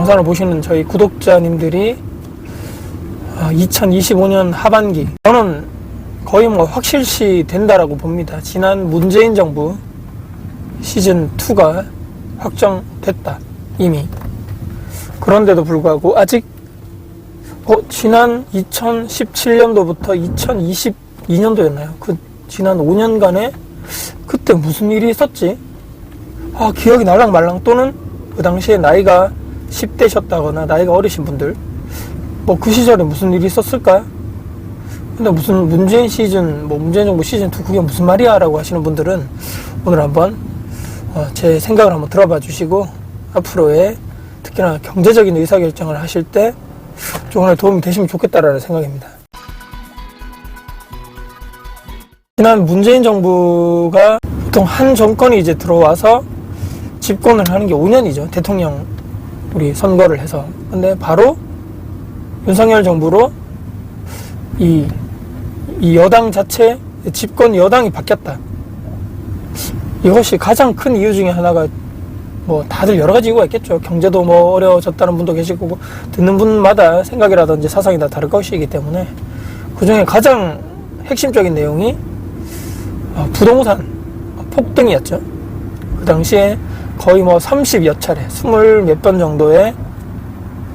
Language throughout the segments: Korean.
영상을 보시는 저희 구독자님들이 2025년 하반기, 저는 거의 뭐 확실시 된다라고 봅니다. 지난 문재인 정부 시즌2가 확정됐다, 이미. 그런데도 불구하고 아직 지난 2017년도부터 2022년도였나요? 그 지난 5년간에 그때 무슨 일이 있었지? 기억이 날랑말랑. 또는 그 당시에 나이가 10대셨다거나 나이가 어리신 분들, 그 시절에 무슨 일이 있었을까? 근데 무슨 문재인 정부 시즌2 그게 무슨 말이야? 라고 하시는 분들은 오늘 한번 제 생각을 한번 들어봐 주시고, 앞으로의 특히나 경제적인 의사결정을 하실 때 조금의 도움이 되시면 좋겠다라는 생각입니다. 지난 문재인 정부가 보통 한 정권이 이제 들어와서 집권을 하는 게 5년이죠. 대통령 우리 선거를 해서. 근데 바로 윤석열 정부로 이 여당 자체 집권 여당이 바뀌었다. 이것이 가장 큰 이유 중에 하나가 다들 여러 가지 이유가 있겠죠. 경제도 어려워졌다는 분도 계시고, 듣는 분마다 생각이라든지 사상이 다 다를 것이기 때문에 그 중에 가장 핵심적인 내용이 부동산 폭등이었죠. 그 당시에 거의 30여 차례, 20몇 번 정도의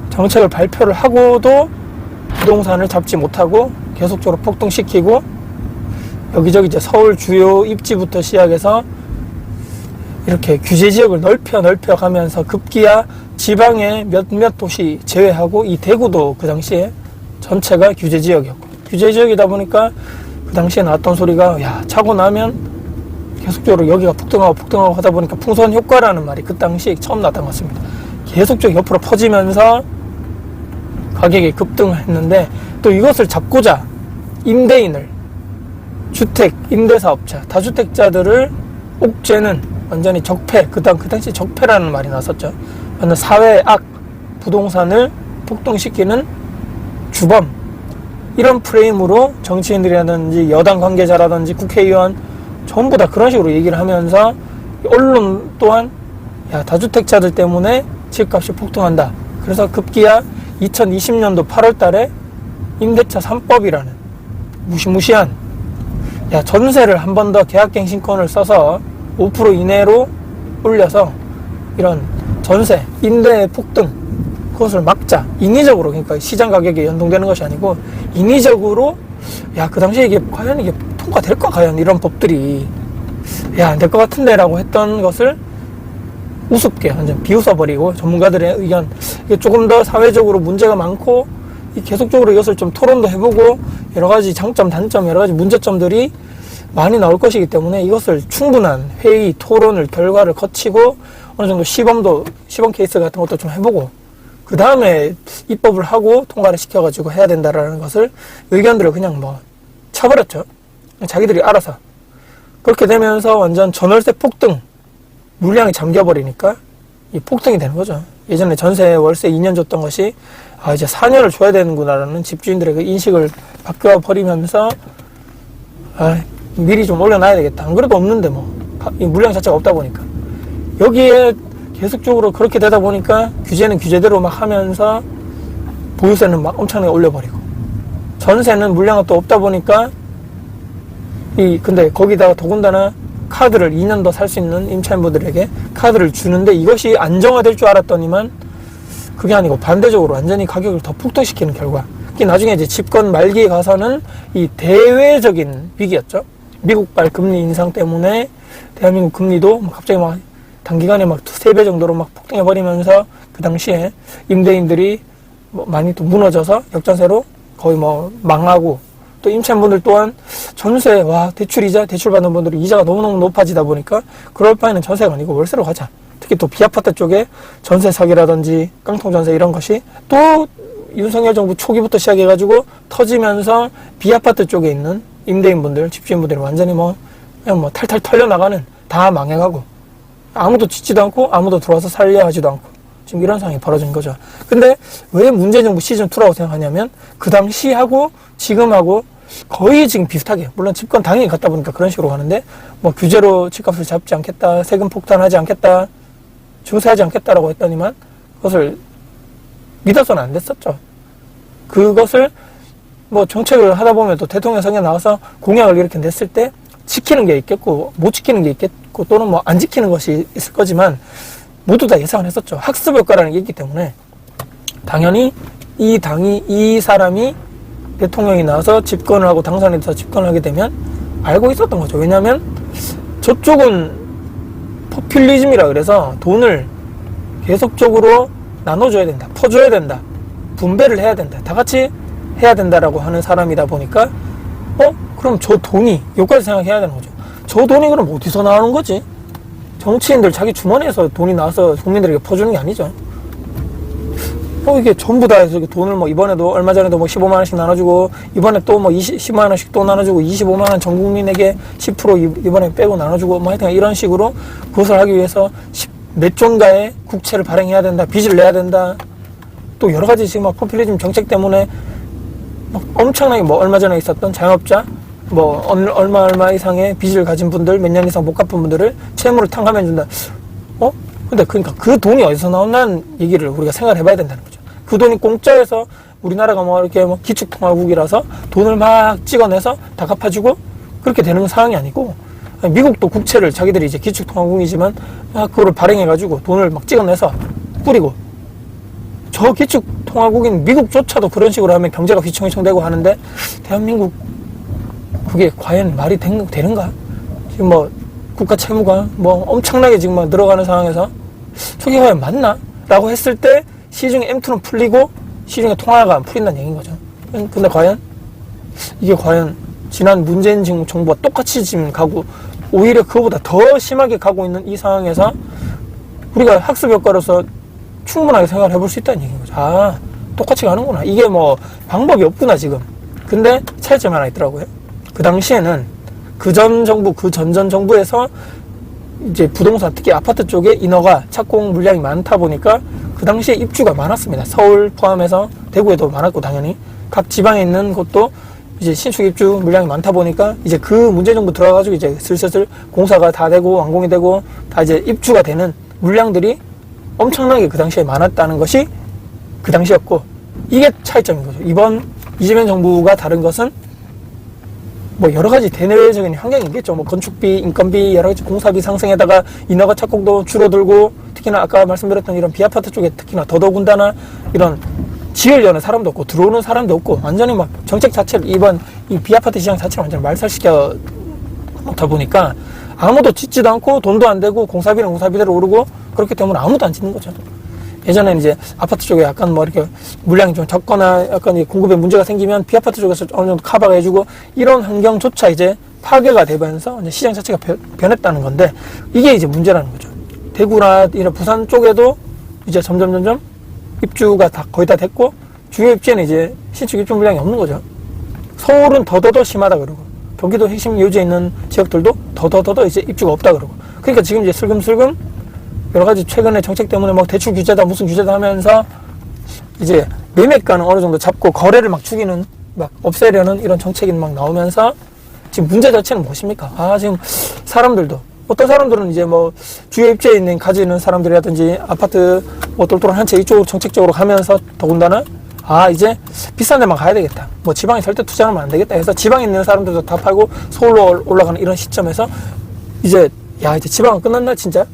정책을 발표를 하고도 부동산을 잡지 못하고 계속적으로 폭등시키고, 여기저기 이제 서울 주요 입지부터 시작해서 이렇게 규제 지역을 넓혀 가면서 급기야 지방의 몇몇 도시 제외하고 이 대구도 그 당시에 전체가 규제 지역이었고, 규제 지역이다 보니까 그 당시에 나왔던 소리가, 차고 나면 계속적으로 여기가 폭등하고 하다 보니까 풍선 효과라는 말이 그 당시에 처음 나왔던 것 같습니다. 계속적으로 옆으로 퍼지면서 가격이 급등했는데, 또 이것을 잡고자 임대인을, 주택, 임대사업자, 다주택자들을 옥죄는 완전히 적폐, 그 당시 적폐라는 말이 나왔었죠. 완전 사회의 악, 부동산을 폭등시키는 주범, 이런 프레임으로 정치인들이라든지 여당 관계자라든지 국회의원 전부 다 그런 식으로 얘기를 하면서, 언론 또한 다주택자들 때문에 집값이 폭등한다. 그래서 급기야 2020년도 8월 달에 임대차 3법이라는 무시무시한 전세를 한 번 더 계약갱신권을 써서 5% 이내로 올려서 이런 전세, 임대 폭등, 그것을 막자. 인위적으로, 그러니까 시장 가격에 연동되는 것이 아니고 인위적으로, 그 당시에 과연 이게 통과될까? 과연 이런 법들이 안 될 것 같은데 라고 했던 것을 우습게 완전 비웃어버리고, 전문가들의 의견, 조금 더 사회적으로 문제가 많고 계속적으로 이것을 좀 토론도 해보고 여러 가지 장점, 단점, 여러 가지 문제점들이 많이 나올 것이기 때문에 이것을 충분한 회의, 토론을, 결과를 거치고 어느 정도 시범 케이스 같은 것도 좀 해보고 그 다음에 입법을 하고 통과를 시켜가지고 해야 된다라는 것을, 의견들을 그냥 쳐버렸죠. 자기들이 알아서. 그렇게 되면서 완전 전월세 폭등, 물량이 잠겨버리니까 이 폭등이 되는 거죠. 예전에 전세 월세 2년 줬던 것이 이제 4년을 줘야 되는구나라는 집주인들의 그 인식을 바뀌어버리면서 미리 좀 올려놔야 되겠다. 안 그래도 없는데 이 물량 자체가 없다 보니까. 여기에 계속적으로 그렇게 되다 보니까 규제는 규제대로 막 하면서 보유세는 막 엄청나게 올려버리고, 전세는 물량이 또 없다 보니까 근데 거기다가 더군다나 카드를 2년 더 살 수 있는 임차인분들에게 카드를 주는데, 이것이 안정화될 줄 알았더니만 그게 아니고 반대적으로 완전히 가격을 더 폭등시키는 결과. 나중에 이제 집권 말기에 가서는 이 대외적인 위기였죠. 미국발 금리 인상 때문에 대한민국 금리도 갑자기 단기간에 3배 정도로 폭등해버리면서 그 당시에 임대인들이 많이 또 무너져서 역전세로 거의 망하고, 또 임차인분들 또한 전세, 대출 받는 분들이 이자가 너무너무 높아지다 보니까 그럴 바에는 전세가 아니고 월세로 가자. 특히 또 비아파트 쪽에 전세 사기라든지 깡통 전세 이런 것이 또 윤석열 정부 초기부터 시작해가지고 터지면서 비아파트 쪽에 있는 임대인분들, 집주인분들이 완전히 그냥 탈탈 털려나가는, 다 망해가고 아무도 짓지도 않고 아무도 들어와서 살려 하지도 않고 지금 이런 상황이 벌어진 거죠. 근데 왜 문재인 정부 시즌2라고 생각하냐면, 그 당시하고 지금하고 거의 지금 비슷하게, 물론 집권 당연히 갔다 보니까 그런 식으로 가는데, 규제로 집값을 잡지 않겠다, 세금 폭탄하지 않겠다, 중세하지 않겠다라고 했더니만 그것을 믿어서는 안 됐었죠. 그것을 뭐 정책을 하다 보면 또 대통령 선거에 나와서 공약을 이렇게 냈을 때 지키는 게 있겠고 못 지키는 게 있겠고 또는 뭐 안 지키는 것이 있을 거지만 모두 다 예상을 했었죠. 학습 효과라는 게 있기 때문에 당연히 이 사람이 대통령이 나와서 집권을 하고 당선이 돼서 집권을 하게 되면 알고 있었던 거죠. 왜냐하면 저쪽은 포퓰리즘이라 그래서 돈을 계속적으로 나눠줘야 된다, 퍼줘야 된다, 분배를 해야 된다, 다 같이 해야 된다라고 하는 사람이다 보니까 그럼 저 돈이 여기까지 생각해야 되는 거죠. 저 돈이 그럼 어디서 나오는 거지? 정치인들 자기 주머니에서 돈이 나와서 국민들에게 퍼주는 게 아니죠. 이게 전부 다 해서 돈을 뭐 이번에도 얼마 전에도 뭐 15만 원씩 나눠주고 이번에 또 뭐 10만 원씩 또 나눠주고 25만 원 전 국민에게 10% 이번에 빼고 나눠주고 뭐 하여튼 이런 식으로 그것을 하기 위해서 몇 종가의 국채를 발행해야 된다, 빚을 내야 된다, 또 여러 가지 지금 막 포퓰리즘 정책 때문에 막 엄청나게 뭐 얼마 전에 있었던 자영업자 뭐 얼마 이상의 빚을 가진 분들, 몇 년 이상 못 갚은 분들을 채무를 탕감해 준다. 근데 그러니까 그 돈이 어디서 나온다는 얘기를 우리가 생각을 해봐야 된다는 거죠. 그 돈이 공짜에서 우리나라가 뭐 이렇게 뭐 기축통화국이라서 돈을 막 찍어내서 다 갚아주고 그렇게 되는 상황이 아니고, 미국도 국채를 자기들이 이제 기축통화국이지만 막 그거를 발행해가지고 돈을 막 찍어내서 뿌리고, 저 기축통화국인 미국조차도 그런 식으로 하면 경제가 휘청휘청되고 하는데 대한민국 그게 과연 말이 되는가? 지금 뭐 국가 채무가 뭐 엄청나게 지금 막 늘어가는 상황에서 저게 과연 맞나? 라고 했을 때 시중에 M2는 풀리고 시중에 통화가 안 풀린다는 얘기인 거죠. 근데 과연 이게 과연 지난 문재인 정부가 똑같이 지금 가고 오히려 그거보다 더 심하게 가고 있는 이 상황에서 우리가 학습 효과로서 충분하게 생각을 해볼 수 있다는 얘기인 거죠. 똑같이 가는구나. 이게 뭐 방법이 없구나 지금. 근데 차이점이 하나 있더라고요. 그 당시에는 그 전 정부에서 이제 부동산, 특히 아파트 쪽에 인허가, 착공 물량이 많다 보니까 그 당시에 입주가 많았습니다. 서울 포함해서 대구에도 많았고, 당연히 각 지방에 있는 곳도 이제 신축 입주 물량이 많다 보니까 이제 그 문재인 정부 들어가가지고 이제 슬슬 공사가 다 되고 완공이 되고 다 이제 입주가 되는 물량들이 엄청나게 그 당시에 많았다는 것이 그 당시였고, 이게 차이점인 거죠. 이번 이재명 정부가 다른 것은 뭐 여러 가지 대내외적인 환경이 있겠죠. 뭐 건축비, 인건비, 여러 가지 공사비 상승에다가 인허가 착공도 줄어들고, 특히나 아까 말씀드렸던 이런 비아파트 쪽에 특히나 더더군다나 이런 지으려는 사람도 없고 들어오는 사람도 없고 완전히 막 정책 자체를 이번 이 비아파트 시장 자체를 완전히 말살시켜 놓다 보니까 아무도 짓지도 않고 돈도 안 되고 공사비는 공사비대로 오르고 그렇기 때문에 아무도 안 짓는 거죠. 예전에는 이제 아파트 쪽에 약간 뭐 이렇게 물량이 좀 적거나 약간 공급에 문제가 생기면 비아파트 쪽에서 어느 정도 커버가 해주고 이런 환경조차 이제 파괴가 되면서 이제 시장 자체가 변했다는 건데, 이게 이제 문제라는 거죠. 대구나 이런 부산 쪽에도 이제 점점 입주가 다 거의 다 됐고 주요 입지에는 이제 신축 입주 물량이 없는 거죠. 서울은 더더더 심하다 그러고 경기도 핵심 요지에 있는 지역들도 더더더 이제 입주가 없다 그러고, 그러니까 지금 이제 슬금슬금 여러 가지 최근에 정책 때문에 막 대출 규제다 무슨 규제다 하면서 이제 매매가는 어느 정도 잡고 거래를 막 죽이는, 막 없애려는 이런 정책이 막 나오면서 지금 문제 자체는 무엇입니까? 지금 사람들도 어떤 사람들은 이제 뭐 주요 입지에 있는 가지는 사람들이라든지 아파트 뭐 똘똘한 한 채 이쪽으로 정책적으로 가면서 더군다나 이제 비싼 데만 가야 되겠다, 뭐 지방에 절대 투자하면 안 되겠다 해서 지방에 있는 사람들도 다 팔고 서울로 올라가는 이런 시점에서 이제 이제 지방은 끝났나 진짜?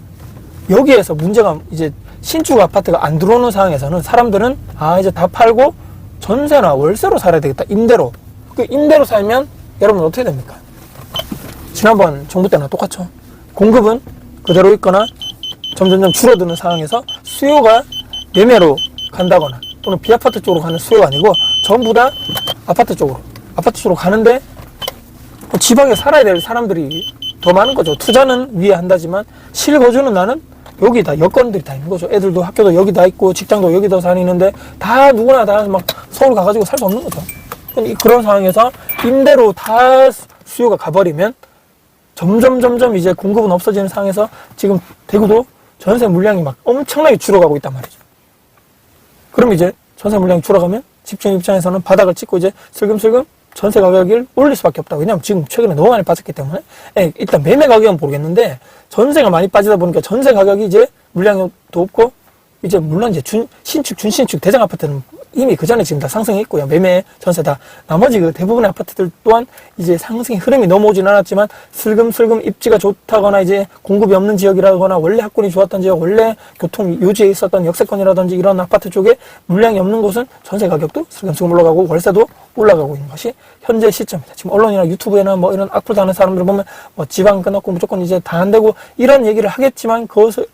여기에서 문제가 이제 신축 아파트가 안 들어오는 상황에서는 사람들은 이제 다 팔고 전세나 월세로 살아야 되겠다, 임대로. 그 임대로 살면 여러분 어떻게 됩니까? 지난번 정부 때나 똑같죠. 공급은 그대로 있거나 점점 줄어드는 상황에서 수요가 매매로 간다거나 또는 비아파트 쪽으로 가는 수요가 아니고 전부 다 아파트 쪽으로 가는데 지방에 살아야 될 사람들이 더 많은 거죠. 투자는 위에 한다지만 실거주는 나는 여기 다 여건들이 다 있는 거죠. 애들도 학교도 여기 다 있고 직장도 여기 다 다니는데 다 누구나 다 막 서울 가가지고 살 수 없는 거죠. 그런 상황에서 임대로 다 수요가 가버리면 점점 이제 공급은 없어지는 상황에서 지금 대구도 전세 물량이 막 엄청나게 줄어가고 있단 말이죠. 그럼 이제 전세 물량이 줄어가면 집주인 입장에서는 바닥을 찍고 이제 슬금슬금 전세 가격을 올릴 수밖에 없다. 왜냐면 지금 최근에 너무 많이 빠졌기 때문에. 일단 매매 가격은 모르겠는데 전세가 많이 빠지다 보니까 전세 가격이 이제 물량도 없고 이제 물론 이제 신축, 준신축, 대장 아파트는 이미 그 전에 지금 다 상승해 있고요. 매매, 전세 다. 나머지 그 대부분의 아파트들 또한 이제 상승의 흐름이 넘어오진 않았지만 슬금슬금 입지가 좋다거나 이제 공급이 없는 지역이라거나 원래 학군이 좋았던 지역, 원래 교통 요지에 있었던 역세권이라든지 이런 아파트 쪽에 물량이 없는 곳은 전세 가격도 슬금슬금 올라가고 월세도 올라가고 있는 것이 현재 시점입니다. 지금 언론이나 유튜브에나 뭐 이런 악플 다는 사람들 보면 뭐 지방 끊었고 무조건 이제 다 안 되고 이런 얘기를 하겠지만 그것을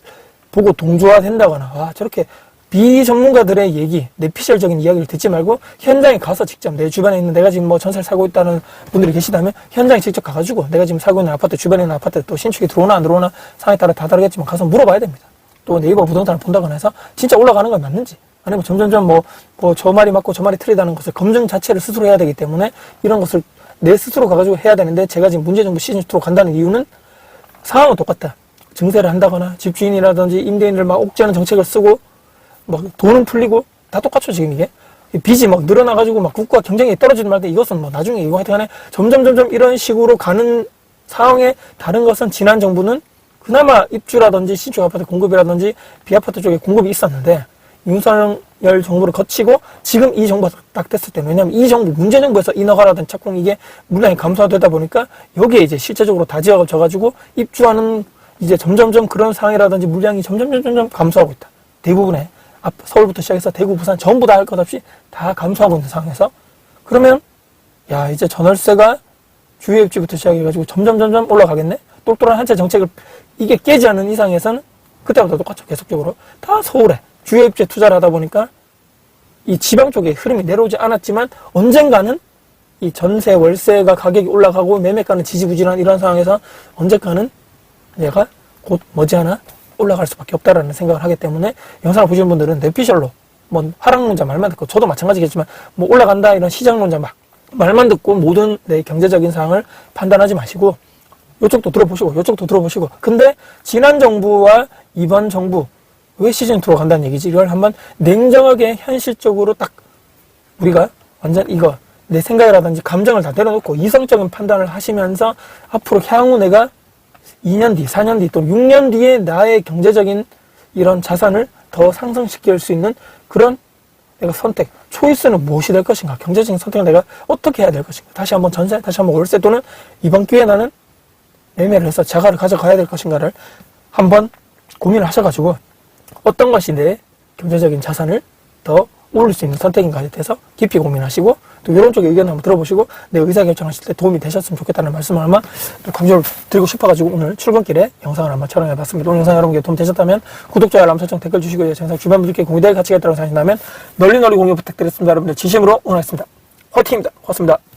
보고 동조화된다거나 와 저렇게 비전문가들의 얘기, 내피셜적인 이야기를 듣지 말고 현장에 가서 직접 내 주변에 있는 내가 지금 뭐 전세를 살고 있다는 분들이 계시다면 현장에 직접 가가지고 내가 지금 살고 있는 아파트 주변에 있는 아파트 또 신축이 들어오나 안 들어오나 상황에 따라 다 다르겠지만 가서 물어봐야 됩니다. 또 네이버 부동산을 본다거나 해서 진짜 올라가는 건 맞는지 아니면 점점점 뭐 저 말이 맞고 저 말이 틀리다는 것을 검증 자체를 스스로 해야 되기 때문에 이런 것을 내 스스로 가가지고 해야 되는데 제가 지금 문제정부 시즌2로 간다는 이유는 상황은 똑같다. 증세를 한다거나 집주인이라든지 임대인을 막 옥죄하는 정책을 쓰고 막 돈은 풀리고 다 똑같죠 지금 이게 빚이 막 늘어나가지고 막 국가 경쟁이 떨어지는 말때 이것은 뭐 나중에 이거 하여튼간에 점점 이런 식으로 가는 상황에 다른 것은 지난 정부는 그나마 입주라든지 신축 아파트 공급이라든지 비아파트 쪽에 공급이 있었는데 윤석열 정부를 거치고 지금 이 정부가 딱 됐을 때는 왜냐면 이 정부 문재정부에서 인허가라든지 착공 이게 물량이 감소되다 보니까 여기에 이제 실제적으로 다 지어져가지고 입주하는 이제 점점점 그런 상황이라든지 물량이 점점 감소하고 있다. 대부분의 서울부터 시작해서 대구, 부산 전부 다 할 것 없이 다 감소하고 있는 상황에서 그러면 야 이제 전월세가 주요 입지부터 시작해가지고 점점 올라가겠네. 똘똘한 한 채 정책을 이게 깨지 않는 이상에서는 그때부터 똑같죠. 계속적으로 다 서울에 주요 입지에 투자를 하다 보니까 이 지방 쪽에 흐름이 내려오지 않았지만 언젠가는 이 전세 월세가 가격이 올라가고 매매가는 지지부진한 이런 상황에서 언젠가는 얘가 곧 머지않아 올라갈 수밖에 없다라는 생각을 하기 때문에 영상을 보시는 분들은 내피셜로 뭐 하락론자 말만 듣고 저도 마찬가지겠지만 뭐 올라간다 이런 시장론자 막 말만 듣고 모든 내 경제적인 상황을 판단하지 마시고 요쪽도 들어보시고 요쪽도 들어보시고 근데 지난 정부와 이번 정부 왜 시즌2로 간다는 얘기지? 이걸 한번 냉정하게 현실적으로 딱 우리가 완전 이거 내 생각이라든지 감정을 다 내려놓고 이성적인 판단을 하시면서 앞으로 향후 내가 2년 뒤, 4년 뒤, 또 6년 뒤에 나의 경제적인 이런 자산을 더 상승시킬 수 있는 그런 내가 선택, 초이스는 무엇이 될 것인가, 경제적인 선택을 내가 어떻게 해야 될 것인가, 다시 한번 전세, 다시 한번 월세 또는 이번 기회에 나는 매매를 해서 자가를 가져가야 될 것인가를 한번 고민을 하셔가지고 어떤 것이 내 경제적인 자산을 더 올릴 수 있는 선택인가에 대해서 깊이 고민하시고 또 이런 쪽의 의견을 한번 들어보시고 내 의사결정하실 때 도움이 되셨으면 좋겠다는 말씀을 아마 강조를 드리고 싶어가지고 오늘 출근길에 영상을 한번 촬영해봤습니다. 오늘 영상 여러분께 도움 되셨다면 구독, 좋아요, 알람 설정, 댓글 주시고요. 제 영상 주변 분들께 공유될 가치가 있다고 생각하신다면 널리 공유 부탁드리겠습니다. 여러분들 진심으로 응원하겠습니다. 화이팅입니다. 고맙습니다.